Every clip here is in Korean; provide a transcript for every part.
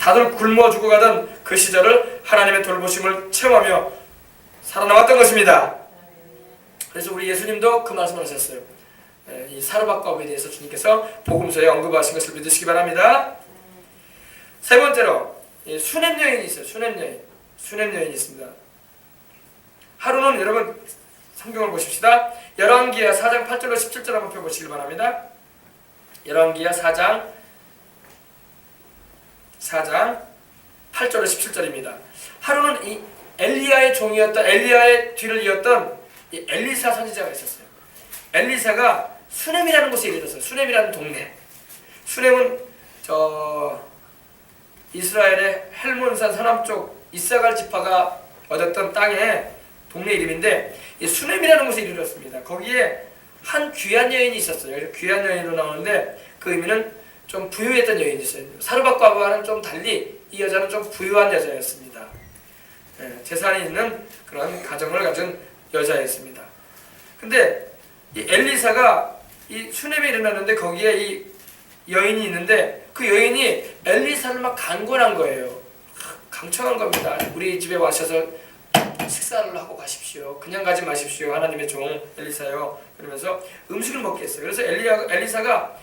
다들 굶어 죽어가던 그 시절을 하나님의 돌보심을 체험하며 살아남았던 것입니다. 그래서 우리 예수님도 그 말씀을 하셨어요. 이 사르밧과부에 대해서 주님께서 복음서에 언급하신 것을 믿으시기 바랍니다. 세 번째로 수냄 여인이 있어요. 수냄 여인이 있습니다. 하루는 여러분 성경을 보십시다. 열왕기하 4장 8절로 17절 한번 펴보시길 바랍니다. 열왕기하 4장 8절로 17절입니다. 하루는 이 엘리야의 종이었던, 엘리야의 뒤를 이었던 이 엘리사 선지자가 있었어요. 엘리사가 수넴이라는 곳에 이르렀어요. 수넴이라는 동네. 수넴은 이스라엘의 헬몬산 서남쪽 이사갈 지파가 얻었던 땅의 동네 이름인데, 이 수넴이라는 곳에 이르렀습니다. 거기에 한 귀한 여인이 있었어요. 귀한 여인으로 나오는데 그 의미는 좀 부유했던 여인이었어요. 사르밧과부와는 좀 달리 이 여자는 좀 부유한 여자였습니다. 재산이 있는 그런 가정을 가진 여자였습니다. 근데 이 엘리사가 이 수넴에 일어났는데 거기에 이 여인이 있는데 그 여인이 엘리사를 막 강권한 거예요. 강청한 겁니다. 우리 집에 와셔서 식사를 하고 가십시오. 그냥 가지 마십시오. 하나님의 종 엘리사요. 그러면서 음식을 먹게 했어요. 그래서 엘리사가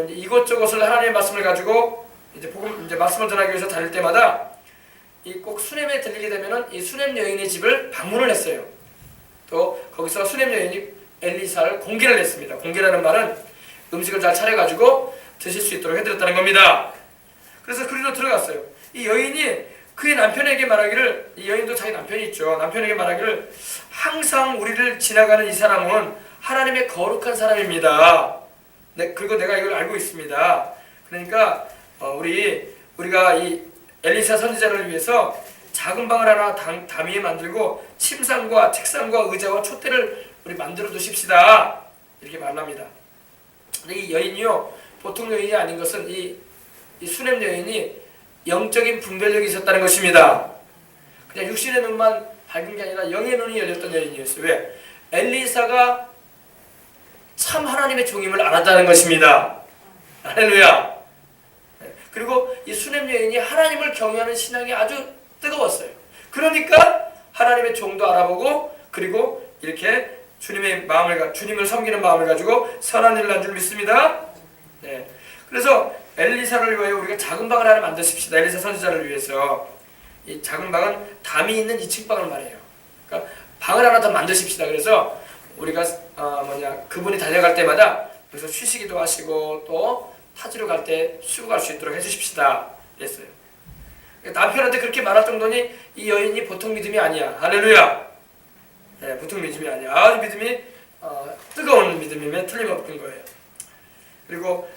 이곳저곳을 하나님의 말씀을 가지고 이제 말씀을 전하기 위해서 다닐 때마다 꼭 수넴에 들리게 되면은 이 수넴 여인의 집을 방문을 했어요. 또 거기서 수넴 여인이 엘리사를 공개를 했습니다. 공개라는 말은 음식을 잘 차려가지고 드실 수 있도록 해드렸다는 겁니다. 그래서 그리로 들어갔어요. 이 여인이 그의 남편에게 말하기를, 이 여인도 자기 남편이 있죠. 남편에게 말하기를, 항상 우리를 지나가는 이 사람은 하나님의 거룩한 사람입니다. 그리고 내가 이걸 알고 있습니다. 그러니까 우리가 이 엘리사 선지자를 위해서 작은 방을 하나 담위에 만들고 침상과 책상과 의자와 촛대를 우리 만들어 두십시다. 이렇게 말합니다. 근데 이 여인이요, 보통 여인이 아닌 것은 이 수넴 여인이 영적인 분별력이 있었다는 것입니다. 그냥 육신의 눈만 밝은 게 아니라 영의 눈이 열렸던 여인이었어요. 왜? 엘리사가 참 하나님의 종임을 알았다는 것입니다. 할렐루야. 그리고 이 수넴 여인이 하나님을 경외하는 신앙이 아주 뜨거웠어요. 그러니까 하나님의 종도 알아보고, 그리고 이렇게 주님을 섬기는 마음을 가지고 선한 일을 한 줄 믿습니다. 네. 그래서 엘리사를 위하여 우리가 작은 방을 하나 만드십시다. 엘리사 선지자를 위해서. 이 작은 방은 담이 있는 2층 방을 말해요. 그러니까 방을 하나 더 만드십시다. 그래서 우리가 그분이 다녀갈 때마다 그래서 쉬시기도 하시고 또 타지로 갈 때 쉬고 갈 수 있도록 해주십시다. 그랬어요. 남편한테 그렇게 말할 정도니 이 여인이 보통 믿음이 아니야. 할렐루야. 네, 보통 믿음이 아니야. 아주 믿음이 뜨거운 믿음이면 틀림없는 거예요. 그리고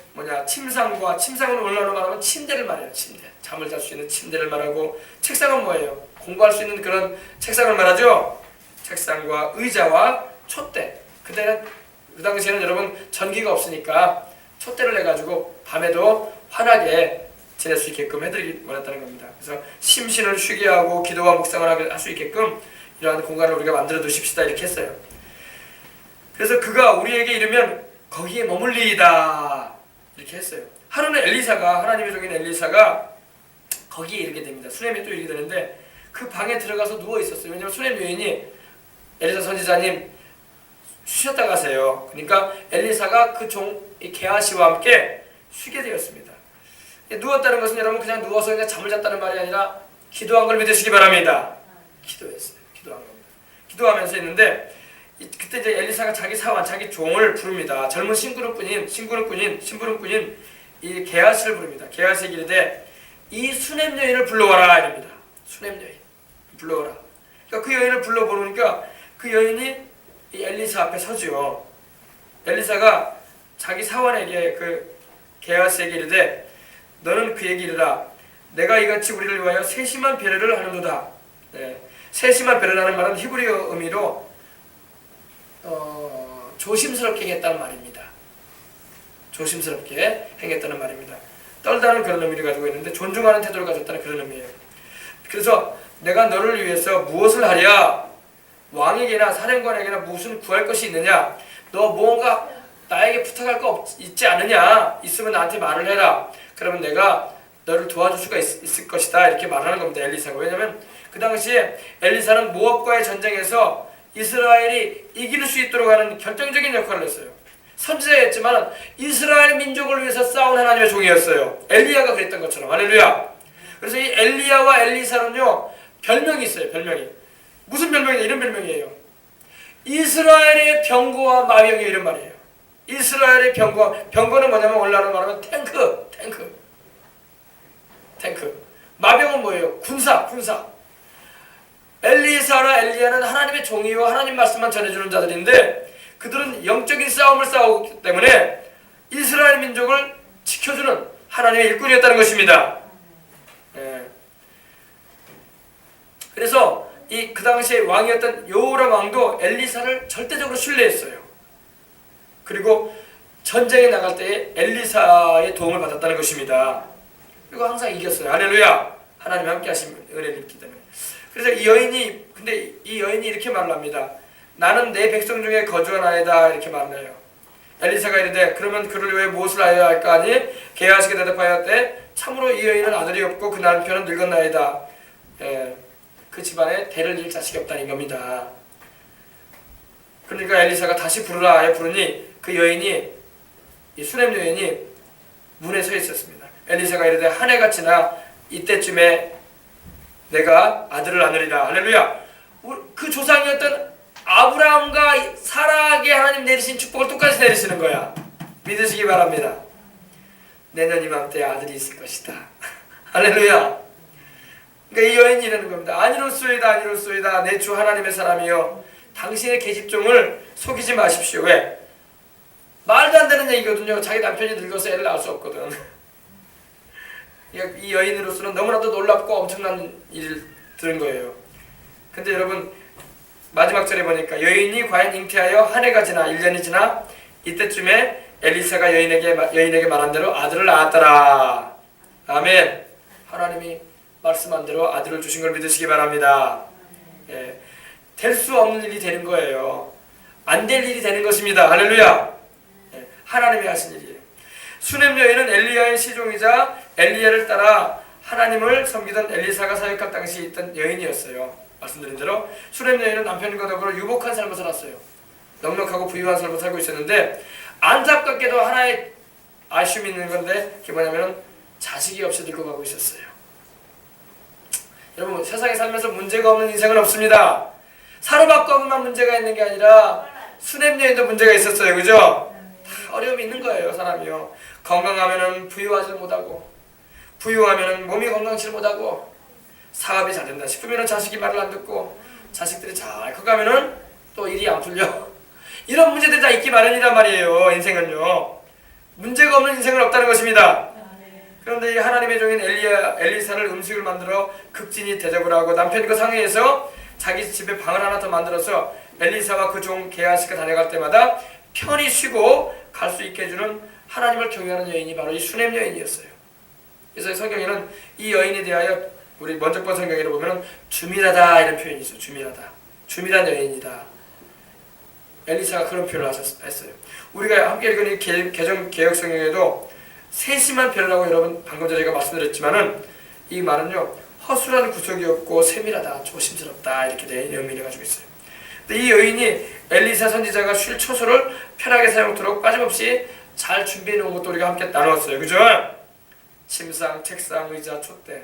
침상은 오늘날로 말하면 침대를 말해요. 침대. 잠을 잘 수 있는 침대를 말하고, 책상은 뭐예요? 공부할 수 있는 그런 책상을 말하죠. 책상과 의자와 촛대. 그 당시에는 여러분 전기가 없으니까 촛대를 해가지고 밤에도 환하게 지낼 수 있게끔 해드리기 원했다는 겁니다. 그래서 심신을 쉬게 하고 기도와 묵상을 할 수 있게끔 이러한 공간을 우리가 만들어 두십시다. 이렇게 했어요. 그래서 그가 우리에게 이르면 거기에 머물리이다. 이렇게 했어요. 하루는 하나님의 종인 엘리사가 거기에 이르게 됩니다. 수넴에 또 이르게 되는데 그 방에 들어가서 누워 있었어요. 왜냐하면 수넴 여인이 엘리사 선지자님 쉬었다 가세요. 그러니까 엘리사가 그 종 게하시와 함께 쉬게 되었습니다. 누웠다는 것은 여러분 그냥 누워서 그냥 잠을 잤다는 말이 아니라 기도한 걸 믿으시기 바랍니다. 기도했어요. 기도한 겁니다. 기도하면서 있는데 그때 이제 엘리사가 자기 사원, 자기 종을 부릅니다. 젊은 심부름꾼인 이 게하시를 부릅니다. 게하시에게 이르되 이 수넴 여인을 불러와라 이럽니다. 수넴 여인 불러와라. 그러니까 그 여인을 불러 부르니까 그 여인이 이 엘리사 앞에 서지요. 엘리사가 자기 사원에게 그 게하시에게 이르되 너는 그에게 이르라. 내가 이같이 우리를 위하여 세심한 배려를 하는도다. 네. 세심한 배려라는 말은 히브리어 의미로 조심스럽게 행했다는 말입니다. 조심스럽게 행했다는 말입니다. 떨다는 그런 의미를 가지고 있는데 존중하는 태도를 가졌다는 그런 의미예요. 그래서 내가 너를 위해서 무엇을 하랴? 왕에게나 사령관에게나 무슨 구할 것이 있느냐? 너 뭔가 나에게 부탁할 거 있지 않느냐? 있으면 나한테 말을 해라. 그러면 내가 너를 도와줄 수가 있을 것이다 이렇게 말하는 겁니다. 엘리사가. 왜냐하면 그 당시에 엘리사는 모압과의 전쟁에서 이스라엘이 이길 수 있도록 하는 결정적인 역할을 했어요. 선지자였지만 이스라엘 민족을 위해서 싸운 하나님의 종이었어요. 엘리야가 그랬던 것처럼. 할렐루야. 그래서 이 엘리야와 엘리사는요 별명이 있어요. 별명이. 무슨 별명이냐? 이런 별명이에요. 이스라엘의 병거와 마병이 이런 말이에요. 이스라엘의 병거는 뭐냐면 원래로 말하면 탱크. 마병은 뭐예요? 군사. 엘리사나 엘리야는 하나님의 종이와 하나님 말씀만 전해주는 자들인데 그들은 영적인 싸움을 싸우기 때문에 이스라엘 민족을 지켜주는 하나님의 일꾼이었다는 것입니다. 그래서 그 당시에 왕이었던 여호람 왕도 엘리사를 절대적으로 신뢰했어요. 그리고 전쟁에 나갈 때에 엘리사의 도움을 받았다는 것입니다. 그리고 항상 이겼어요. 할렐루야. 하나님 함께 하시면 은혜를 입기 때문에. 그래서 이 여인이 이렇게 말을 합니다. 나는 내 백성 중에 거주하나이다 이렇게 말해요. 엘리사가 이르되 그러면 그를 위해 무엇을 하여야 할까 하니 게하시게 대답하였되 참으로 이 여인은 아들이 없고 그 남편은 늙었나이다. 그 집안에 대를 이을 자식이 없다는 겁니다. 그러니까 엘리사가 다시 부르라 하여 부르니 그 여인이 이 수냄 여인이 문에 서 있었습니다. 엘리사가 이르되 한 해가 지나 이때쯤에 내가 아들을 낳으리라. 할렐루야. 그 조상이었던 아브라함과 사라에게 하나님 내리신 축복을 똑같이 내리시는 거야. 믿으시기 바랍니다. 내년 이맘때 아들이 있을 것이다. 할렐루야. 그러니까 이 여인이 이러는 겁니다. 아니로소이다 내 주 하나님의 사람이여 당신의 계집종을 속이지 마십시오. 왜? 말도 안 되는 얘기거든요. 자기 남편이 늙어서 애를 낳을 수 없거든. 이 여인으로서는 너무나도 놀랍고 엄청난 일을 들은 거예요. 근데 여러분 마지막 절에 보니까 여인이 과연 잉태하여 한 해가 지나 1년이 지나 이때쯤에 엘리사가 여인에게 말한 대로 아들을 낳았더라. 아멘. 하나님이 말씀한 대로 아들을 주신 걸 믿으시기 바랍니다. 될 수 없는 일이 되는 거예요. 안 될 일이 되는 것입니다. 할렐루야. 하나님이 하신 일이에요. 수냄 여인은 엘리야의 시종이자 엘리야를 따라 하나님을 섬기던 엘리사가 사역할 당시 있던 여인이었어요. 말씀드린 대로 수냄 여인은 남편과 더불어 유복한 삶을 살았어요. 넉넉하고 부유한 삶을 살고 있었는데 안타깝게도 하나의 아쉬움이 있는 건데 그게 뭐냐면 자식이 없이 늙어가고 있었어요. 여러분 세상에 살면서 문제가 없는 인생은 없습니다. 사로바꿔만 문제가 있는 게 아니라 수냄 여인도 문제가 있었어요. 그죠? 다 어려움이 있는 거예요. 사람이요. 건강하면은 부유하지 못하고 부유하면은 몸이 건강치 못하고 사업이 잘 된다 싶으면은 자식이 말을 안 듣고 자식들이 잘 커가면은 또 일이 안 풀려. 이런 문제들이 다 있기 마련이란 말이에요. 인생은요. 문제가 없는 인생은 없다는 것입니다. 그런데 이 하나님의 종인 엘리사를 음식을 만들어 극진히 대접을 하고 남편과 상의해서 자기 집에 방을 하나 더 만들어서 엘리사와 그 종 게하시가 다녀갈 때마다 편히 쉬고 갈 수 있게 해주는 하나님을 경외하는 여인이 바로 이 수냄 여인이었어요. 그래서 성경에는 이 여인에 대하여 우리 먼저 본 성경에 보면 주밀하다 이런 표현이 있어요. 주밀한 여인이다. 엘리사가 그런 표현을 했어요. 우리가 함께 읽은 이 개정 성경에도 세심한 별이라고 여러분 방금 전에 제가 말씀드렸지만은 이 말은요 허술한 구석이 없고 세밀하다, 조심스럽다 이렇게 된 의미를 가지고 있어요. 근데 이 여인이 엘리사 선지자가 쉴 처소를 편하게 사용토록 빠짐없이 잘 준비해 놓은 것도 우리가 함께 나누었어요. 그죠? 침상, 책상, 의자, 촛대.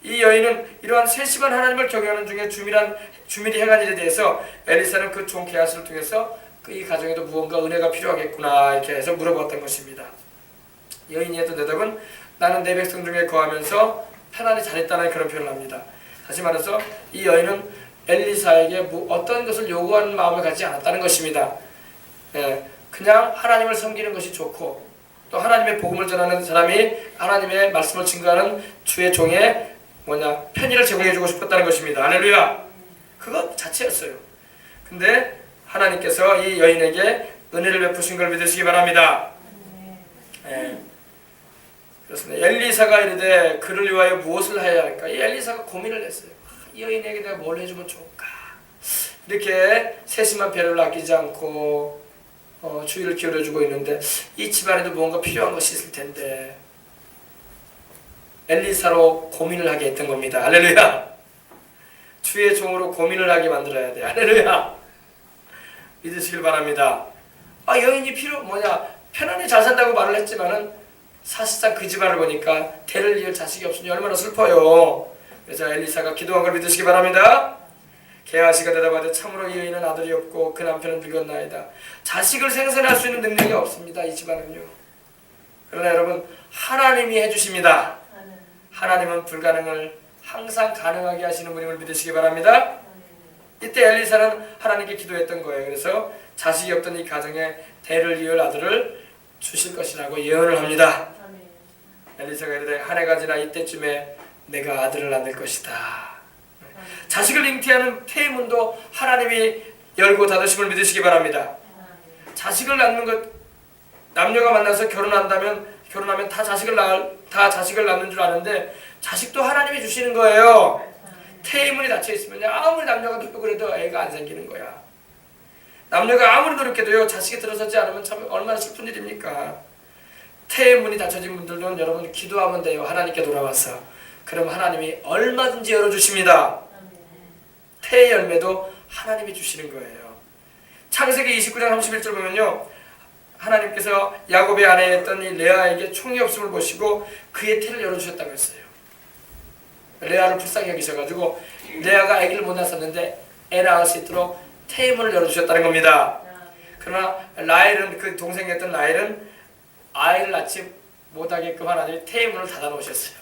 이 여인은 이러한 세심한 하나님을 경외하는 중에 주밀히 행한 일에 대해서 엘리사는 그 종 게하시를 통해서 이 가정에도 무언가 은혜가 필요하겠구나 이렇게 해서 물어봤던 것입니다. 여인이 했던 대답은 나는 내 백성 중에 거하면서 편안히 잘했다는 그런 표현을 합니다. 다시 말해서 이 여인은 엘리사에게 어떤 것을 요구하는 마음을 갖지 않았다는 것입니다. 그냥 하나님을 섬기는 것이 좋고 또 하나님의 복음을 전하는 사람이 하나님의 말씀을 증거하는 주의 종의 편의를 제공해주고 싶었다는 것입니다. 할렐루야. 그것 자체였어요. 근데 하나님께서 이 여인에게 은혜를 베푸신 걸 믿으시기 바랍니다. 그렇습니다. 엘리사가 이르되 그를 위하여 무엇을 해야 할까? 이 엘리사가 고민을 했어요. 이 여인에게 내가 뭘 해주면 좋을까? 이렇게 세심한 배를 아끼지 않고 주의를 기울여주고 있는데 이 집안에도 무언가 필요한 것이 있을 텐데 엘리사로 고민을 하게 했던 겁니다. 할렐루야. 주의 종으로 고민을 하게 만들어야 돼. 할렐루야. 믿으시길 바랍니다. 여인이 편안히 잘 산다고 말을 했지만은 사실상 그 집안을 보니까 대를 이을 자식이 없으니 얼마나 슬퍼요. 그래서 엘리사가 기도한 걸 믿으시기 바랍니다. 게하시가 대답하되 참으로 이 여인은 아들이 없고 그 남편은 늙었나이다. 자식을 생산할 수 있는 능력이 없습니다. 이 집안은요. 그러나 여러분, 하나님이 해주십니다. 하나님은 불가능을 항상 가능하게 하시는 분임을 믿으시기 바랍니다. 이때 엘리사는 하나님께 기도했던 거예요. 그래서 자식이 없던 이 가정에 대를 이을 아들을 주실 것이라고 예언을 합니다. 엘리사가 이르되 한 해가 지나 이때쯤에 내가 아들을 낳을 것이다. 자식을 잉태하는 태문도 하나님이 열고 닫으심을 믿으시기 바랍니다. 자식을 낳는 것, 남녀가 만나서 결혼하면 다 자식을 낳는 줄 아는데 자식도 하나님이 주시는 거예요. 태문이 닫혀 있으면 아무리 남녀가 노력을 해도 애가 안 생기는 거야. 남녀가 아무리 노력해도요, 자식이 들어서지 않으면 참 얼마나 슬픈 일입니까? 태의 문이 닫혀진 분들은 여러분 기도하면 돼요. 하나님께 돌아와서. 그럼 하나님이 얼마든지 열어주십니다. 태의 열매도 하나님이 주시는 거예요. 창세기 29장 31절 보면요, 하나님께서 야곱의 아내였던 이 레아에게 총이 없음을 보시고 그의 태를 열어주셨다고 했어요. 레아를 불쌍히 여기셔가지고 레아가 아기를 못 낳았었는데 애 낳을 수 있도록 태의 문을 열어주셨다는 겁니다. 그러나 라헬은, 그 동생이었던 라헬은 아이를 낳지 못하게끔 하나님이 태의 문을 닫아 놓으셨어요.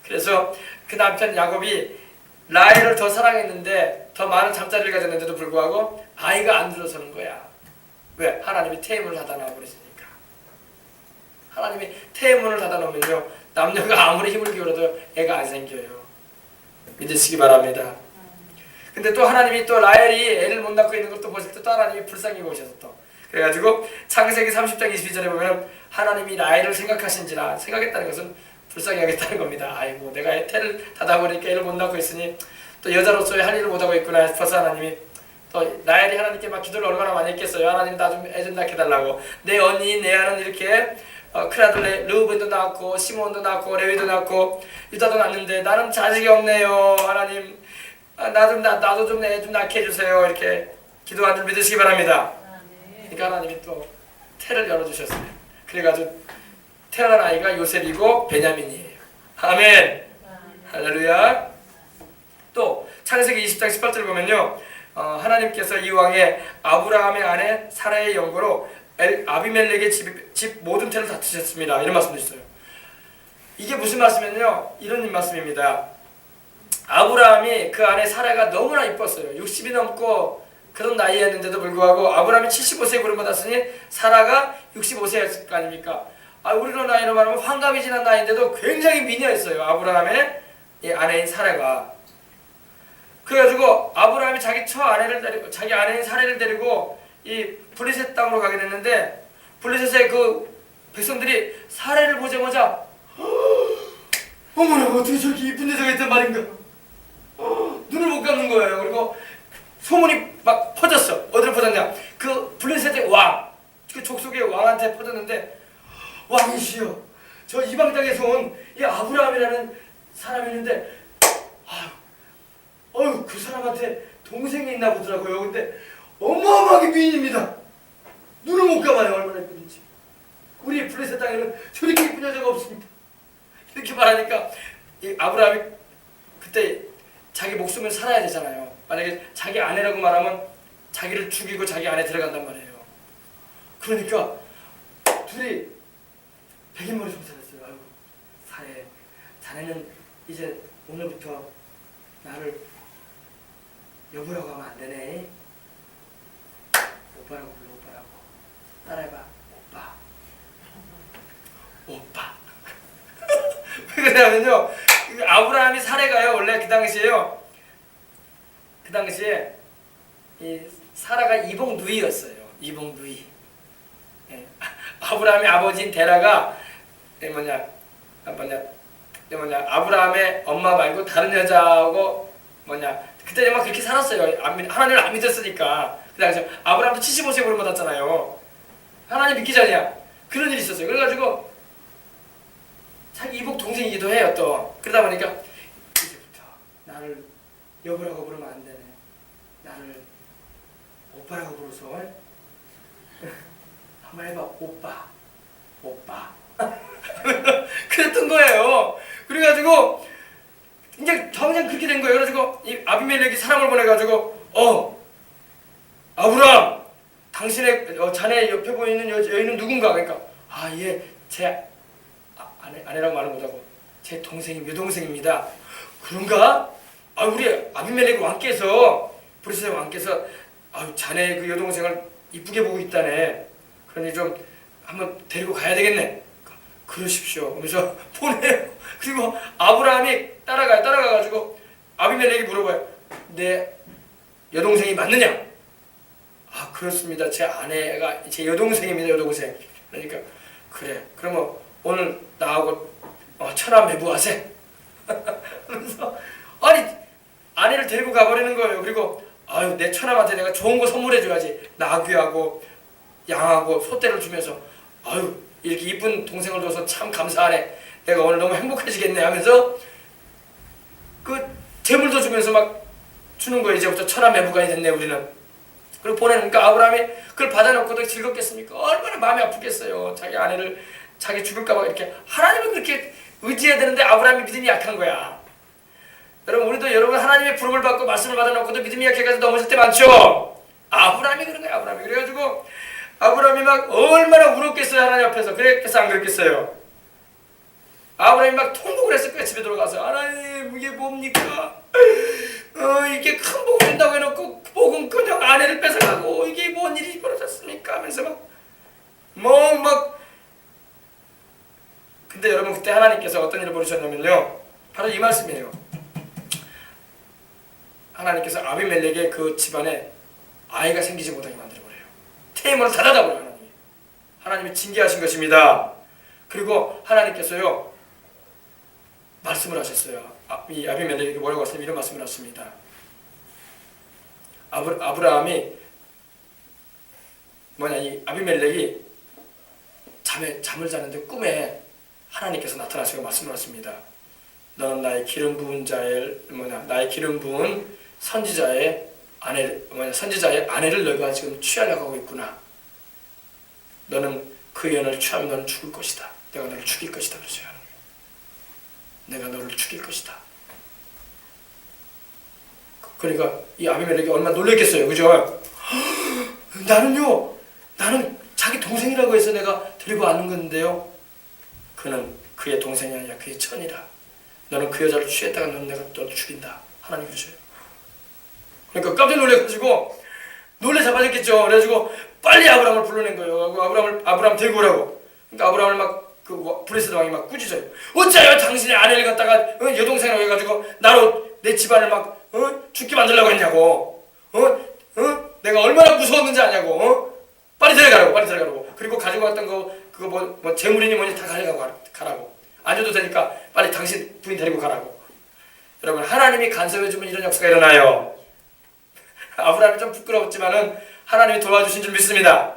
그래서 그 남편 야곱이 라헬을 더 사랑했는데 더 많은 잠자리를 가졌는데도 불구하고 아이가 안 들어서는 거야. 왜? 하나님이 태의 문을 닫아 놔버리시니까. 하나님이 태의 문을 닫아 놓으면요, 남녀가 아무리 힘을 기울여도 애가 안 생겨요. 믿으시기 바랍니다. 근데 또 하나님이 또 라헬이 애를 못 낳고 있는 것도 보실 때 또 하나님이 불쌍히 보셔서 또 그래가지고 창세기 30장 22절에 보면 하나님이 라헬을 생각하신지라, 생각했다는 것은 불쌍히 하겠다는 겁니다. 아이고 내가 태를 닫아버리니까 애를 못 낳고 있으니 또 여자로서의 할 일을 못하고 있구나 싶어서 하나님이 또 라헬이 하나님께 막 기도를 얼마나 많이 했겠어요. 하나님 나 좀 애 좀 낳게 달라고. 내 언니 레아는 이렇게 큰 아들 르우벤도 낳고 시몬도 낳고 레위도 낳고 유다도 낳는데 나는 자식이 없네요. 하나님 나도 좀 애 좀 낳게 해주세요. 이렇게 기도한 줄 믿으시기 바랍니다. 그러니까 하나님이 또 태를 열어주셨어요. 그래가지고 태어난 아이가 요셉이고 베냐민이에요. 아멘. 할렐루야. 또 창세기 20장 18절 보면요, 하나님께서 이왕에 아브라함의 아내 사라의 연고로 아비멜렉의 집 모든 태를 다투셨습니다. 이런 말씀도 있어요. 이게 무슨 말씀이냐면요, 이런 말씀입니다. 아브라함이 그 아내 사라가 너무나 이뻤어요. 60이 넘고 그런 나이였는데도 불구하고 아브라함이 75세에 부름받았으니 사라가 65세였을 거 아닙니까? 우리로 나이로 말하면 환갑이 지난 나이인데도 굉장히 미녀였어요. 아브라함의 이 아내인 사라가. 그래가지고 아브라함이 자기 아내인 사라를 데리고 이 블레셋 땅으로 가게 됐는데, 블레셋의 그 백성들이 사라를 보자마자 어머나 어떻게 저렇게 이쁜 여자가 있단 말인가, 눈을 못 감는 거예요. 그리고 소문이 막 퍼졌어. 어디로 퍼졌냐, 그 블레셋의 왕, 그 족속의 왕한테 퍼졌는데, 왕이시여, 저 이방 땅에서 온 이 아브라함이라는 사람이 있는데 그 사람한테 동생이 있나 보더라고요. 근데 어마어마하게 미인입니다. 눈을 못 감아요. 얼마나 예쁜지. 우리 블레셋 땅에는 저렇게 예쁜 여자가 없습니다. 이렇게 말하니까 이 아브라함이 그때 자기 목숨을 살아야 되잖아요. 만약에 자기 아내라고 말하면 자기를 죽이고 자기 안에 들어간단 말이에요. 그러니까 둘이 백인머리 송사했어요. 아이고 사해, 자네는 이제 오늘부터 나를 여보라고 하면 안 되네. 오빠라고 불러. 오빠라고. 따라해봐. 오빠. 왜 그러냐면요, 아브라함이 사례가요, 원래 그 당시에 이 사라가 이복 누이였어요. 이복 누이. 예. 아브라함의 아버지인 데라가 아브라함의 엄마 말고 다른 여자하고 그때 막 그렇게 살았어요. 하나님을 안 믿었으니까. 그 당시에 아브라함도 75세에 부름받았잖아요. 하나님 믿기 전이야. 그런 일이 있었어요. 그래가지고 자기 이복 동생이기도 해요. 또 그러다 보니까 이제부터 나를 여보라고 부르면 안 되네. 나를 오빠라고 부르서 한번 해봐. 오빠. 그랬던 거예요. 그래가지고 이제 당장 그렇게 된 거예요. 그래가지고 이 아비멜렉이 사람을 보내가지고 아브람, 당신의 자네 옆에 보이는 여인은 누군가? 그러니까 제 아내라고 말을 못하고 제 여동생입니다. 그런가? 우리 아비멜렉 왕께서 브리스의 왕께서 자네 그 여동생을 이쁘게 보고 있다네. 그러니 좀 한번 데리고 가야 되겠네. 그러십시오. 그래서 보내요. 그리고 아브라함이 따라가가지고 아비멜렉이 물어봐요. 내 여동생이 맞느냐? 그렇습니다. 제 아내가 제 여동생입니다. 여동생. 그러니까 그래. 그러면 오늘 나하고 천하 매부하세. 그래서 아내를 데리고 가버리는 거예요. 그리고 내 처남한테 내가 좋은 거 선물해줘야지. 나귀하고 양하고 소떼를 주면서 이렇게 이쁜 동생을 둬서 참 감사하네. 내가 오늘 너무 행복해지겠네 하면서 그 재물도 주면서 막 주는 거예요. 이제부터 천하매부관이 됐네 우리는. 그리고 보내니까 아브라함이 그걸 받아놓고도 즐겁겠습니까? 얼마나 마음이 아프겠어요. 자기 아내를 자기 죽을까 봐 이렇게. 하나님을 그렇게 의지해야 되는데 아브라함이 믿음이 약한 거야. 여러분 하나님의 부름을 받고 말씀을 받아놓고도 믿음이 약해가지고 넘어질 때 많죠. 아브라함이 그런 거야. 아브라함이 그래가지고 아브라함이 막 얼마나 울었겠어요. 하나님 앞에서. 그랬겠어 안 그랬겠어요? 아브라함이 막 통곡을 했을 거야. 집에 들어가서 하나님 이게 뭡니까? 이게 큰 복을 준다고 해놓고 복은커녕 아내를 뺏어가고 이게 뭔 일이 벌어졌습니까? 하면서 근데 여러분 그때 하나님께서 어떤 일을 벌이셨냐면요, 바로 이 말씀이에요. 하나님께서 아비멜렉의 그 집안에 아이가 생기지 못하게 만들어버려요. 태문을 닫아버려요. 하나님이 징계하신 것입니다. 그리고 하나님께서요 말씀을 하셨어요. 이 아비멜렉에게 뭐라고 하시냐면 이런 말씀을 하십니다. 아브라함이 이 아비멜렉이 잠을 자는데 꿈에 하나님께서 나타나시고 말씀을 하십니다. 너는 나의 기름 부은 나의 기름 부은 선지자의 아내를 너가 지금 취하려고 하고 있구나. 너는 그 연을 취하면 너는 죽을 것이다. 내가 너를 죽일 것이다. 그러죠. 내가 너를 죽일 것이다. 그러니까 이 아비멜렉이 얼마나 놀랬겠어요. 그죠? 나는 자기 동생이라고 해서 내가 데리고 왔는 건데요. 그는 그의 동생이 아니라 그의 천이다. 너는 그 여자를 취했다가 너는 내가 너를 죽인다. 하나님 그러셔요. 그러니까 깜짝 놀래가지고 놀래 잡아졌겠죠. 그래가지고 빨리 아브라함을 불러낸 거예요. 아브라함 데리고 오라고. 그러니까 아브라함을 브레스 왕이 꾸짖어요. 어째요 당신의 아내를 갖다가 여동생이라고 해가지고 나로 내 집안을 죽게 만들려고 했냐고. 내가 얼마나 무서웠는지 아냐고. 빨리 데려가라고. 그리고 가지고 왔던 그거 재물이니 뭐니 다 가라고. 안 줘도 되니까 빨리 당신 부인 데리고 가라고. 여러분 하나님이 간섭해주면 이런 역사가 일어나요. 아브라함이 좀 부끄러웠지만은 하나님이 도와주신 줄 믿습니다.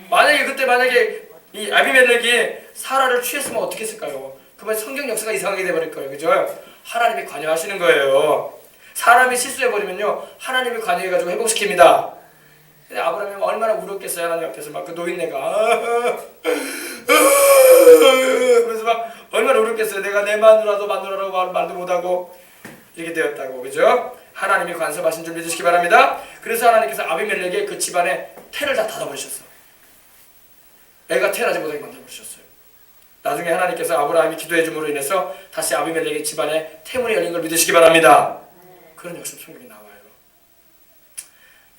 만약에 이 아비멜렉이 사라를 취했으면 어떻게 했을까요? 그러면 성경 역사가 이상하게 돼버릴 거예요. 그죠? 하나님이 관여하시는 거예요. 사람이 실수해버리면요 하나님이 관여해가지고 회복시킵니다. 근데 아브라함이 얼마나 울었겠어요. 하나님 앞에서 그 노인네가 그래서 얼마나 울었겠어요. 내가 내 마누라라고 말도 못하고 이렇게 되었다고. 그죠? 하나님이 간섭하신 줄 믿으시기 바랍니다. 그래서 하나님께서 아비멜렉의 그 집안에 태를 다 닫아버리셨어. 애가 태어나지 못하게 만들어버리셨어요. 나중에 하나님께서 아브라함이 기도해 줌으로 인해서 다시 아비멜렉의 집안에 태문이 열린 걸 믿으시기 바랍니다. 그런 역사 성경에 나와요.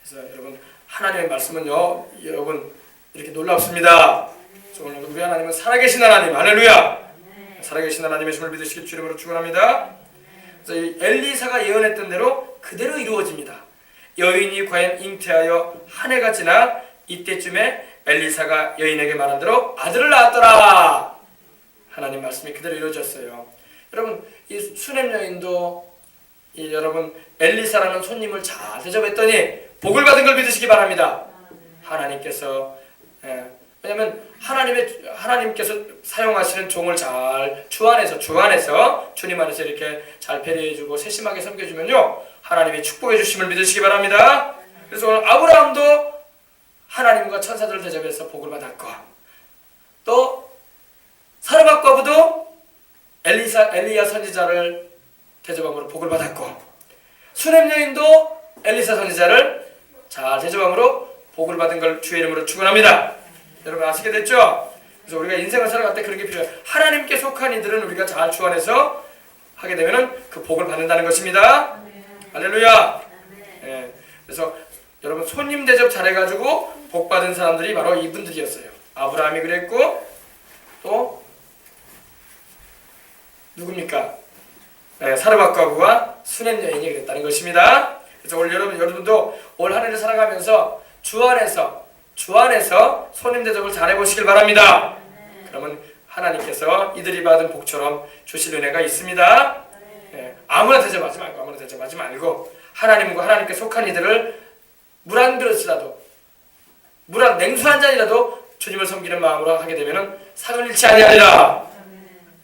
그래서 여러분 하나님의 말씀은요 여러분 이렇게 놀랍습니다. 오늘 우리 하나님은 살아계신 하나님. 할렐루야. 살아계신 하나님의 힘을 믿으시길 주님으로 축원합니다. 그래서 이 엘리사가 예언했던 대로 그대로 이루어집니다. 여인이 과연 잉태하여 한 해가 지나 이때쯤에 엘리사가 여인에게 말한 대로 아들을 낳았더라. 하나님 말씀이 그대로 이루어졌어요. 여러분 이 수넴 여인도 여러분 엘리사라는 손님을 잘 대접했더니 복을 받은 걸 믿으시기 바랍니다. 하나님께서 왜냐하면 하나님께서 사용하시는 종을 잘 주안에서 주님 안에서 이렇게 잘 배려해주고 세심하게 섬겨주면요, 하나님이 축복해 주심을 믿으시기 바랍니다. 그래서 오늘 아브라함도 하나님과 천사들을 대접해서 복을 받았고, 또 사르밧과부도 엘리야 선지자를 대접함으로 복을 받았고, 수넴 여인도 엘리사 선지자를 잘 대접함으로 복을 받은 걸 주의 이름으로 축원합니다. 여러분 아시게 됐죠? 그래서 우리가 인생을 살아갈 때 그런 게 필요해요. 하나님께 속한 이들은 우리가 잘 주안해서 하게 되면은 그 복을 받는다는 것입니다. 할렐루야. 예. 그래서 여러분 손님 대접 잘해가지고 복 받은 사람들이 바로 이분들이었어요. 아브라함이 그랬고, 또 누굽니까? 네, 사르밧과부와 수넴 여인이 그랬다는 것입니다. 그래서 오늘 여러분도 올 한 해를 살아가면서 주안에서 손님 대접을 잘 해보시길 바랍니다. 그러면 하나님께서 이들이 받은 복처럼 주실 은혜가 있습니다. 네, 아무나 대접하지 말고 하나님과 하나님께 속한 이들을 물 한 그릇이라도, 냉수 한 잔이라도 주님을 섬기는 마음으로 하게 되면 상을 잃지 아니하리라.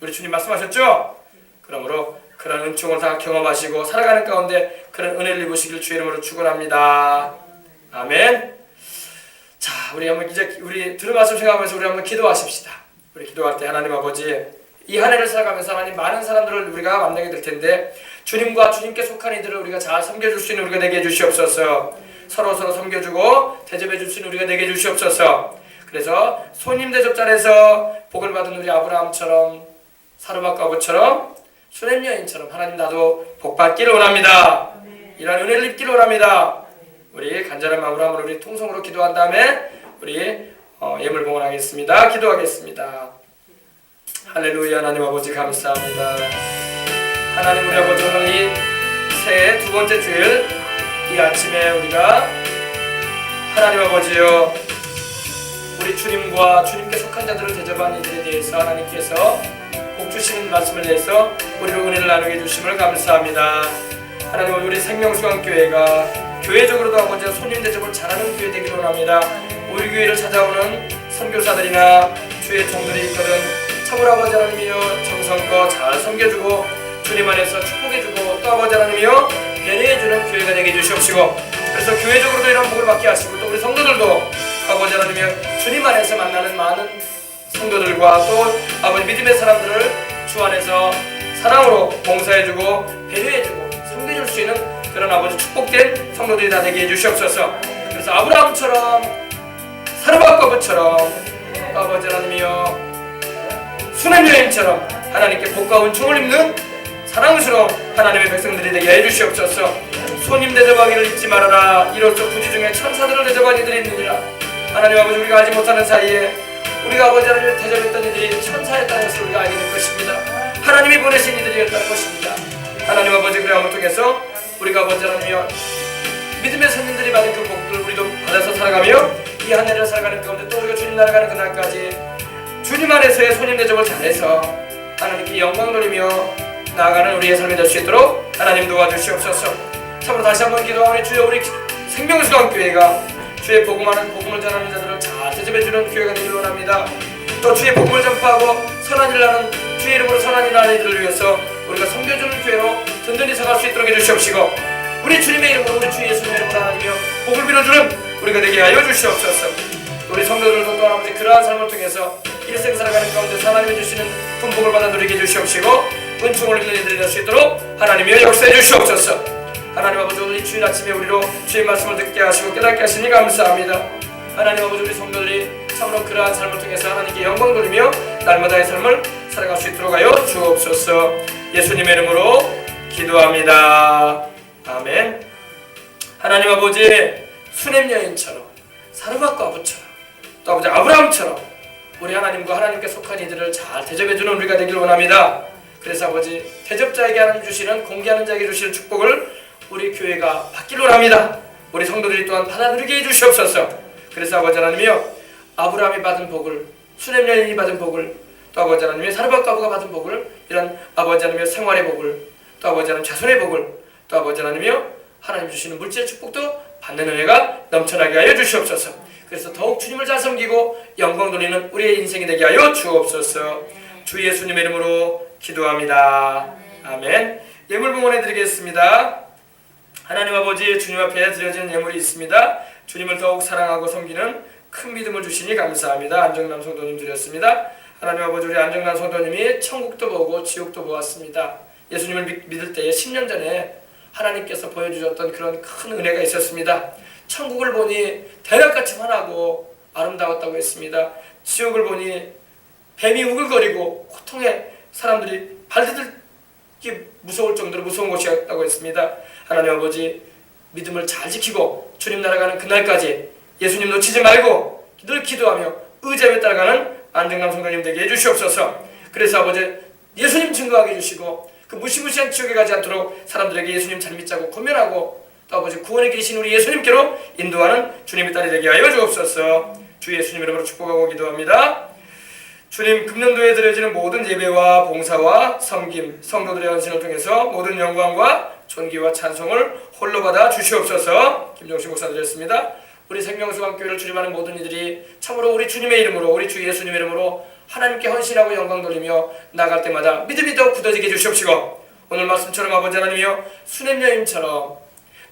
우리 주님 말씀하셨죠? 그러므로 그런 은총을 다 경험하시고 살아가는 가운데 그런 은혜를 입으시길 주의 이름으로 축원합니다. 아멘. 자, 우리 한번 이제 우리 들은 말씀 생각하면서 우리 한번 기도하십시다. 우리 기도할 때 하나님 아버지, 이 한 해를 살아가면서 하나님 많은 사람들을 우리가 만나게 될 텐데 주님과 주님께 속한 이들을 우리가 잘 섬겨줄 수 있는 우리가 되게 해주시옵소서. 서로 섬겨주고 대접해줄 수 있는 우리가 되게 해주시옵소서. 그래서 손님 대접 잘해서 복을 받은 우리 아브라함처럼, 사르밧과부처럼, 수넴 여인처럼 하나님 나도 복 받기를 원합니다. 이런 은혜를 입기를 원합니다. 우리 간절한 마음으로 우리 통성으로 기도한 다음에 우리 예물 봉헌하겠습니다. 기도하겠습니다. 할렐루야. 하나님 아버지 감사합니다. 하나님 우리 아버지, 오늘 이 새해 두 번째 주일 이 아침에 우리가 하나님 아버지여, 우리 주님과 주님께 속한 자들을 대접하는 이들에 대해서 하나님께서 복 주시는 말씀을 내서 우리로 은혜를 나누게 해주심을 감사합니다. 하나님, 우리 생명수강교회가 교회적으로도 아버지 손님 대접을 잘하는 교회 되기를 원합니다. 우리 교회를 찾아오는 선교사들이나 주의 종들이 있거든 참으로 아버지 하나님이여 정성껏 잘 섬겨주고 주님 안에서 축복해주고 또 아버지 하나님이여 배려해주는 교회가 되게 해주시옵시고, 그래서 교회적으로도 이런 복을 받게 하시고, 또 우리 성도들도 아버지 하나님이여 주님 안에서 만나는 많은 성도들과 또 아버지 믿음의 사람들을 주 안에서 사랑으로 봉사해주고 배려해주고 섬겨줄 수 있는 그런 아버지 축복된 성도들이 다 되게 해주시옵소서. 그래서 아브라함처럼, 사르밧과부처럼, 아버지 하나님이여 수넴 여인처럼 하나님께 복과 은총을 입는 사랑스러운 하나님의 백성들이 되게 해주시옵소서. 손님 대접하기를 잊지 말아라. 이로써 부지 중에 천사들을 대접한 이들이 있느니라. 하나님 아버지, 우리가 알지 못하는 사이에 우리가 아버지 하나님을 대접했던 이들이 천사였다는 것을 우리가 알게 될 것입니다. 하나님이 보내신 이들이었다는 것입니다. 하나님 아버지, 그 마음을 통해서 우리가 아버지 하나님이여 믿음의 선진들이 받은 그 복들을 우리도 받아서 살아가며 이 한 해를 살아가는 가운데 또 우리가 주님 나라가는 그날까지 주님 안에서의 손님 대접을 잘해서 하나님께 영광 돌리며 나아가는 우리의 삶이 될 수 있도록 하나님 도와주시옵소서. 참으로 다시 한번 기도하오니 주여, 우리 생명수강교회가 주의 복음을 전하는 자들을 잘 대접해주는 교회가 되기를 원합니다. 또 주의 복음을 전파하고 선한 일을 하는, 주의 이름으로 선한 일을 하는 이들을 위해서 우리가 섬겨주는 교회로 든든히 서갈 수 있도록 해주시옵시고, 우리 주님의 이름으로 우리 주 예수님의 이름으로 하나님이여 복을 빌어주는 우리가 되게 하여 주시옵소서. 우리 성도들도 또 아버지 그러한 삶을 통해서 일생 살아가는 가운데 하나님이 주시는 분복을 받아 누리게 해주시옵시고, 은총을 입는 이들이 될 수 있도록 하나님이여 역사해 주시옵소서. 하나님 아버지, 오늘 이 주일 아침에 우리로 주의 말씀을 듣게 하시고 깨닫게 하시니 감사합니다. 하나님 아버지, 우리 성도들이 참으로 그러한 삶을 통해서 하나님께 영광 돌리며 날마다의 삶을 살아갈 수 있도록 하여 주옵소서. 예수님의 이름으로 기도합니다. 아멘. 하나님 아버지, 수넴 여인처럼, 사르밧과부처럼, 또 아버지 아브라함처럼 우리 하나님과 하나님께 속한 이들을 잘 대접해주는 우리가 되기를 원합니다. 그래서 아버지, 대접자에게 하나님 주시는, 공개하는 자에게 주시는 축복을 우리 교회가 받기를 원합니다. 우리 성도들이 또한 받아들이게 해주시옵소서. 그래서 아버지 하나님이여, 아브라함이 받은 복을, 수넴 여인이 받은 복을, 또 아버지 하나님의 사르밧과부가 받은 복을, 이런 아버지 하나님의 생활의 복을, 또 아버지 하나님 자손의 복을, 또 아버지 하나님이여 하나님 주시는 물질의 축복도 받는 은혜가 넘쳐나게 하여 주시옵소서. 그래서 더욱 주님을 잘 섬기고 영광 돌리는 우리의 인생이 되게 하여 주옵소서. 주 예수님의 이름으로 기도합니다. 아멘. 예물 봉헌해 드리겠습니다. 하나님 아버지, 주님 앞에 드려진 예물이 있습니다. 주님을 더욱 사랑하고 섬기는 큰 믿음을 주시니 감사합니다. 안정남 성도님 드렸습니다. 하나님 아버지, 우리 안정남 성도님이 천국도 보고 지옥도 보았습니다. 예수님을 믿을 때에 10년 전에 하나님께서 보여주셨던 그런 큰 은혜가 있었습니다. 천국을 보니 대낮같이 환하고 아름다웠다고 했습니다. 지옥을 보니 뱀이 우글거리고 고통에 사람들이 발디딜기 무서울 정도로 무서운 곳이었다고 했습니다. 하나님 아버지, 믿음을 잘 지키고 주님 나아가는 그날까지 예수님 놓치지 말고 늘 기도하며 의지하며 따라가는 안정남 성도님 되게 해주시옵소서. 그래서 아버지, 예수님 증거하게 해주시고 그 무시무시한 지옥에 가지 않도록 사람들에게 예수님 잘 믿자고 권면하고 또 아버지, 구원의 길이신 우리 예수님께로 인도하는 주님의 딸이 되게 하여 주옵소서. 주 예수님 이름으로 축복하고 기도합니다. 주님, 금년도에 드려지는 모든 예배와 봉사와 섬김, 성도들의 헌신을 통해서 모든 영광과 존귀와 찬송을 홀로 받아 주시옵소서. 김정식 목사 드렸습니다. 우리 생명수강교회를 출입하는 모든 이들이 참으로 우리 주님의 이름으로, 우리 주 예수님의 이름으로 하나님께 헌신하고 영광 돌리며 나갈 때마다 믿음이 더 굳어지게 해주시옵시고, 오늘 말씀처럼 아버지 하나님이여 수냄 여인처럼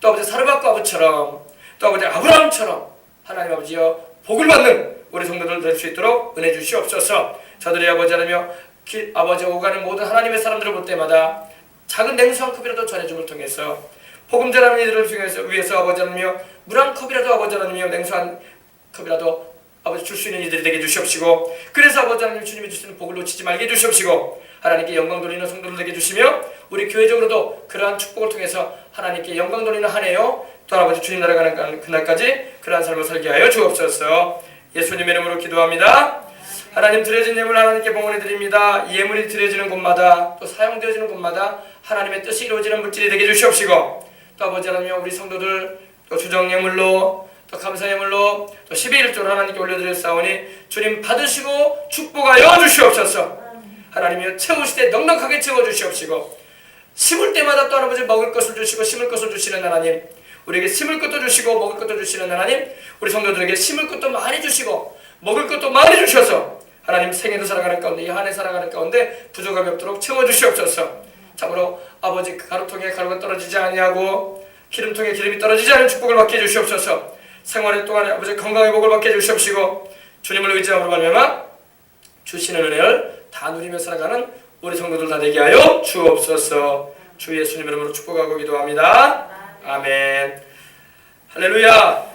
또 아버지 사르밧과 아버처럼 또 아버지 아브라함처럼 하나님 아버지여 복을 받는 우리 성도들 될 수 있도록 은혜 주시옵소서. 저들의 아버지 하나님이여 아버지 오가는 모든 하나님의 사람들을 볼 때마다 작은 냉수 한 컵이라도 전해줌을 통해서 복음 전하는 이들을 위해서 아버지 하나님이여 물 한 컵이라도 아버지 하나님이여 냉수 한 컵이라도 아버지 줄 수 있는 이들이 되게 주시옵시고, 그래서 아버지 하나님 주님이 주시는 복을 놓치지 말게 주시옵시고, 하나님께 영광 돌리는 성도들 되게 주시며 우리 교회적으로도 그러한 축복을 통해서 하나님께 영광 돌리는 한 해요 또 아버지 주님 나아가는 그날까지 그러한 삶을 살게 하여 주옵소서. 예수님의 이름으로 기도합니다. 하나님, 드려진 예물 하나님께 봉헌해 드립니다. 이 예물이 드려지는 곳마다 또 사용되어지는 곳마다 하나님의 뜻이 이루어지는 물질이 되게 주시옵시고, 또 아버지 하나님 우리 성도들 또 주정 예물로 또 감사 예물로 또 12일조로 하나님께 올려드렸사오니 주님 받으시고 축복하여 주시옵소서. 하나님이여 채우시되 넉넉하게 채워주시옵시고, 심을 때마다 또 아버지 먹을 것을 주시고 심을 것을 주시는 하나님, 우리에게 심을 것도 주시고 먹을 것도 주시는 하나님, 우리 성도들에게 심을 것도 많이 주시고 먹을 것도 많이 주셔서 하나님 생애를 살아가는 가운데, 이 한 해 살아가는 가운데 부족함이 없도록 채워주시옵소서. 참으로 아버지 가루통에 가루가 떨어지지 아니하고 기름통에 기름이 떨어지지 않은 축복을 받게 해주시옵소서. 생활의 동안에 아버지 건강의 복을 받게 해주시옵시고, 주님을 의지함으로 말미암아 주시는 은혜를 다 누리며 살아가는 우리 성도들 다 되게 하여 주옵소서. 주 예수님 이름으로 축복하고 기도합니다. 아멘. 할렐루야.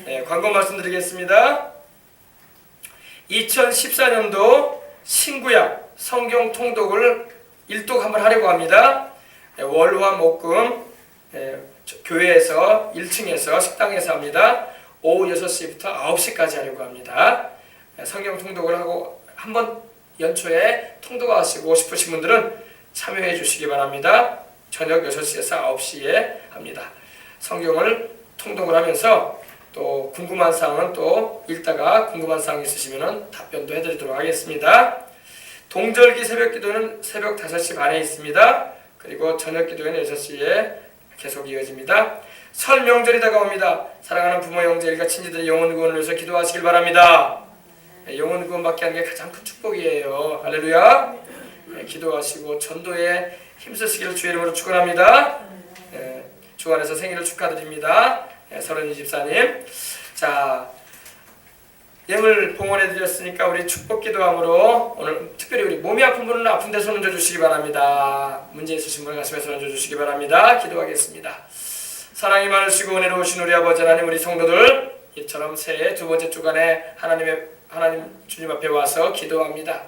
네, 광고 말씀드리겠습니다. 2014년도 신구약 성경 통독을 일독 한번 하려고 합니다. 월화 목금 교회에서 1층에서 식당에서 합니다. 오후 6시부터 9시까지 하려고 합니다. 성경 통독을 하고 한번 연초에 통독하시고 싶으신 분들은 참여해 주시기 바랍니다. 저녁 6시에서 9시에 합니다. 성경을 통독을 하면서 또 궁금한 사항은 또 읽다가 궁금한 사항 있으시면 답변도 해드리도록 하겠습니다. 동절기 새벽 기도는 새벽 5시 반에 있습니다. 그리고 저녁 기도는 6시에 계속 이어집니다. 설 명절이 다가옵니다. 사랑하는 부모, 형제, 일가, 친지들의 영혼 구원을 위해서 기도하시길 바랍니다. 영혼 구원받게 하는 게 가장 큰 축복이에요. 할렐루야. 기도하시고 전도에 힘쓰시기를 주의 이름으로 축원합니다. 주 안에서 생일을 축하드립니다. 서른이 집사님. 자, 예물 봉헌해 드렸으니까 우리 축복 기도함으로 오늘 특별히 우리 몸이 아픈 분은 아픈 데 손 얹어 주시기 바랍니다. 문제 있으신 분은 가슴에 손 얹어 주시기 바랍니다. 기도하겠습니다. 사랑이 많으시고 은혜로우신 우리 아버지 하나님, 우리 성도들 이처럼 새해 두 번째 주간에 하나님 주님 앞에 와서 기도합니다.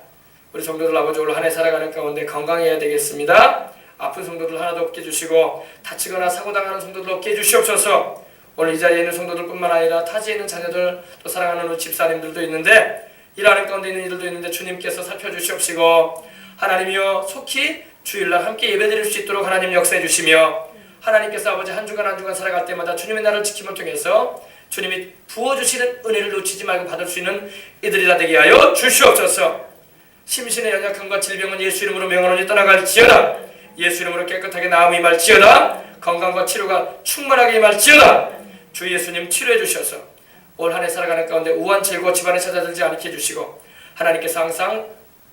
우리 성도들 아버지 올 한 해 살아가는 가운데 건강해야 되겠습니다. 아픈 성도들 하나도 없게 해주시고 다치거나 사고당하는 성도들 없게 해주시옵소서. 오늘 이 자리에 있는 성도들뿐만 아니라 타지에 있는 자녀들 또 사랑하는 우리 집사님들도 있는데 일하는 가운데 있는 이들도 있는데 주님께서 살펴주시옵시고, 하나님이여 속히 주일날 함께 예배드릴 수 있도록 하나님 역사해 주시며, 하나님께서 아버지 한 주간 살아갈 때마다 주님의 나를 지킴을 통해서 주님이 부어주시는 은혜를 놓치지 말고 받을 수 있는 이들이라 되게 하여 주시옵소서. 심신의 연약함과 질병은 예수 이름으로 명하노니 떠나갈지어다. 예수 이름으로 깨끗하게 나음이 임할지어다. 건강과 치료가 충만하게 임할지어다. 주 예수님 치료해 주셔서 올 한 해 살아가는 가운데 우한 재고 집안에 찾아들지 않게 해주시고 하나님께서 항상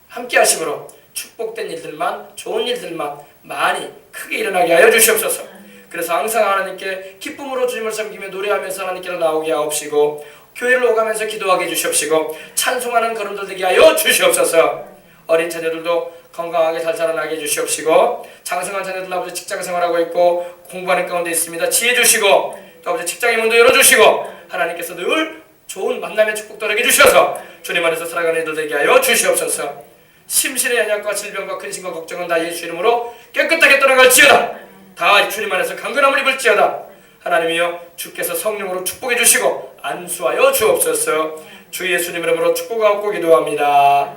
함께 하심으로 축복된 일들만 좋은 일들만 많이 크게 일어나게 하여 주시옵소서. 그래서 항상 하나님께 기쁨으로 주님을 섬기며 노래하면서 하나님께로 나오게 하옵시고 교회를 오가면서 기도하게 해주시옵시고 찬송하는 걸음들 되게 하여 주시옵소서. 어린 자녀들도 건강하게 잘 자라나게 해주시옵시고 장성한 자녀들 아버지 직장 생활하고 있고 공부하는 가운데 있습니다. 지혜 주시고 또 아버지 직장의 문도 열어주시고 하나님께서 늘 좋은 만남의 축복도 하게 주셔서 주님 안에서 살아가는 이들 되게 하여 주시옵소서. 심신의 연약과 질병과 근심과 걱정은 다 예수 이름으로 깨끗하게 떠나갈지어다. 다 주님 안에서 강건함을 입을지어다. 하나님이여 주께서 성령으로 축복해 주시고 안수하여 주옵소서. 주 예수님 이름으로 축복하고 기도합니다.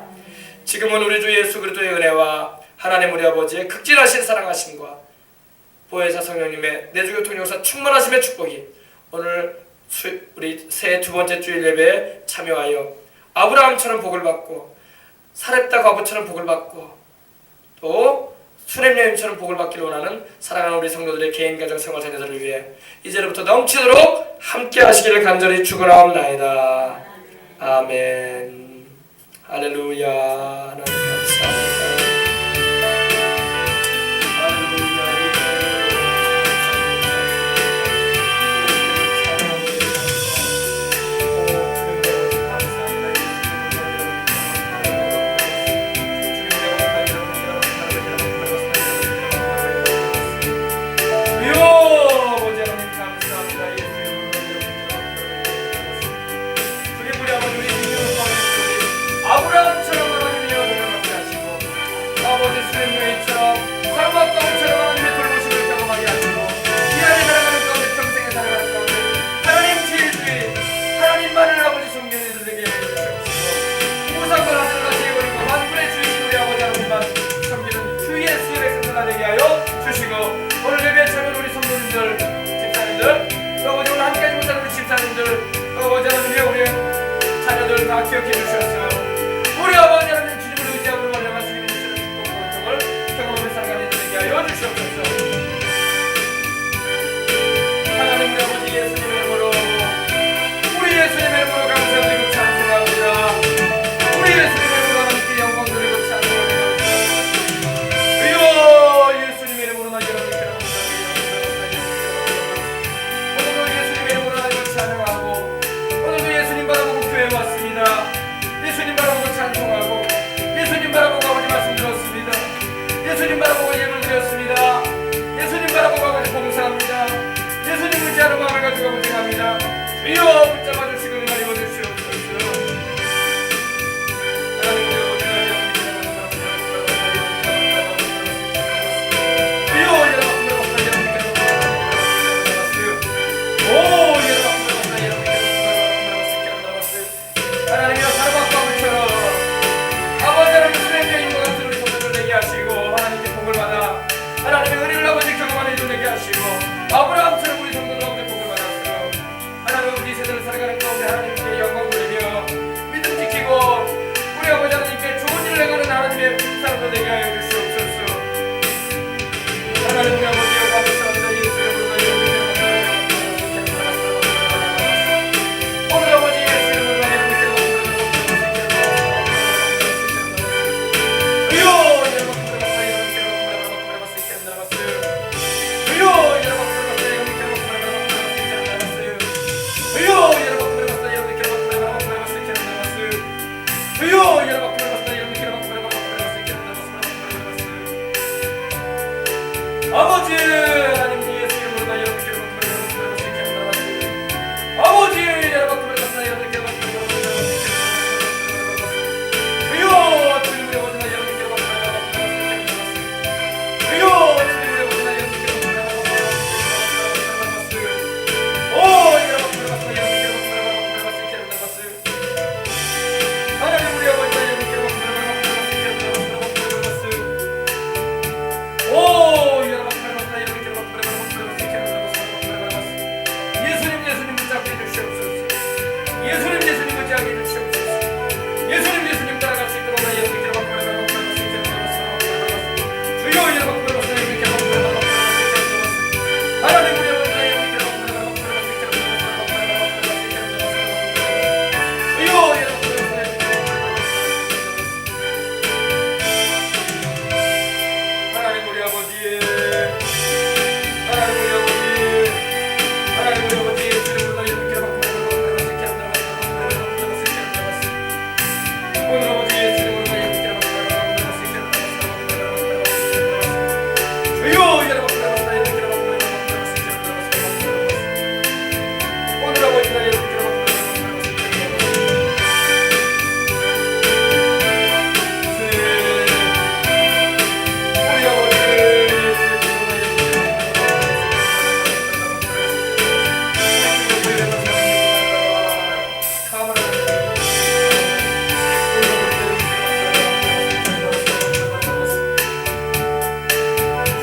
지금은 우리 주 예수 그리스도의 은혜와 하나님 우리 아버지의 극진하신 사랑하심과 보혜사 성령님의 내주교 통역사 충만하심의 축복이 오늘 우리 새해 두 번째 주일 예배에 참여하여 아브라함처럼 복을 받고 사렙다 과부처럼 복을 받고 또 수렘 여인처럼 복을 받기를 원하는 사랑하는 우리 성도들의 개인 가정 생활 자녀들을 위해 이제부터 넘치도록 함께 하시기를 간절히 축원하옵나이다. 아멘. 할렐루야. 하나님 감사합니다. 아브라함처럼 하나님이여 복을 받게 하시고 아버지 수렘 여인처럼 삶과 가운처럼 하나님의 돌보심을 경험하게 하시고 이 안에 살아가는 가운데 평생에 살아가는 가운데 하나님 제일주의 하나님만을 아버지 섬기는 이들에게 해주시옵시고 우상과 하늘과 제버리고 만군의 주이신 우리 아버지 하나님만 섬기는 주 예수의 백성들 되게 하여 주시고 오늘 예배에 참여한 우리 성도님들 집사님들 또 아버지 오늘 함께하지 못하는 우리 집사님들 또 아버지 하나님의 우리 자녀들 다 기억해 주셨어요. 우리 아버지 하나님 주님을 의지하고 말려만 주님의 주시는 축복과 은총을 경험하며 살아가는 이들에게 하여 주시옵소서. 하나님 우리 아버지 예수님의 이름으로 우리 예수님의 이름으로 감사드리고 찬송합니다. 우리 예수님의 이름으로 하나님께 영광 드리고 찬송합니다. 주여 예수님의 이름으로 나 여러분께 오늘도 예수님의 이름으로 하나님을 찬양하고 오늘도 예수님 바라보고 교회에 왔습니다. 예수님 바라보고 찬송하고 예수님 바라보고 아버지 말씀 들었습니다. 예수님 바라보고 예물 드렸습니다. 예수님 바라보고 아버지 봉사합니다. 예수님 의지하는 마음을 가지고 아버지 갑니다. 주여 붙잡아 주시고 은혜를 입어 주시옵소서. 하나님 우리 아버지 하나님이여 사르밧과 물처럼 아버지 하나님 수렘 여인과 같은 우리 성도들 되게 하시고 하나님께 복을 받아 하나님의 은혜를 아버지 경험하는 이들 되게 하시고 아브라함처럼 우리 성도들 아버지 복을 받았어요. 하나님 우리 세대를 살아가는 가운데 하나님께 영광 돌리며 믿음 지키고 우리 아버지 하나님께 좋은 일을 행하는 하나님의 사람들 되게 하여 주시옵소서. 하나님 우리 아버지여 감사합니다. 예수 이름으로 오늘 아버지 예수 이름으로 아버지 하나님 예수 이름으로 나 여러분께 아버지 여러분께 말씀하시는 여러분께 주여 주님의 원하나 여러분께 주여 주님의 원하나 여러분께 오 여러분께 하나님 우리 아버지 여러분께 오 여러분께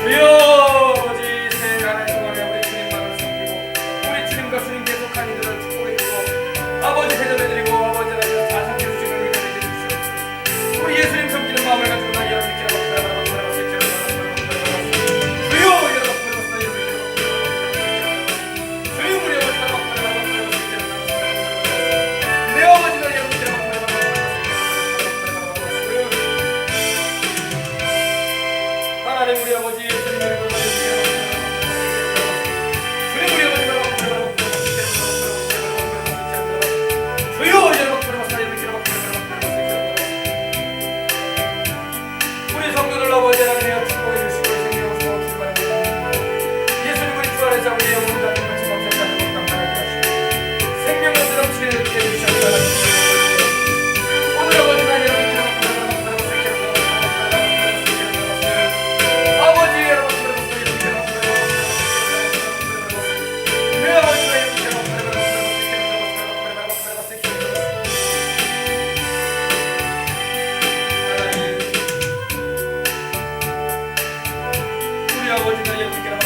주여 아버지 새해 한 해 동안에 우리 주님만을 섬기고 우리 주님과 주님 계속한 이들을 축복해주고 아버지 대접해드리고 아버지 하나님 잘 섬길 수 있는 은혜를 주시옵소서. 우리 예수님 섬기는 마음을 가지고 나 여러분 하나님 우리 아버지 예수님의 이름으로 주님 우리 아버지 주여 우리 성도들 아버지 하나님 축복해 주시고 생명을 주시기 바랍니다. 예수님 우리 주 안에서 우리 영혼을 잡는 같이 범죄하는 것 감사하게 하시고 생명을 넘치게 해주시옵소서. 오늘 아버지 하나님 우리 아버지가 여기가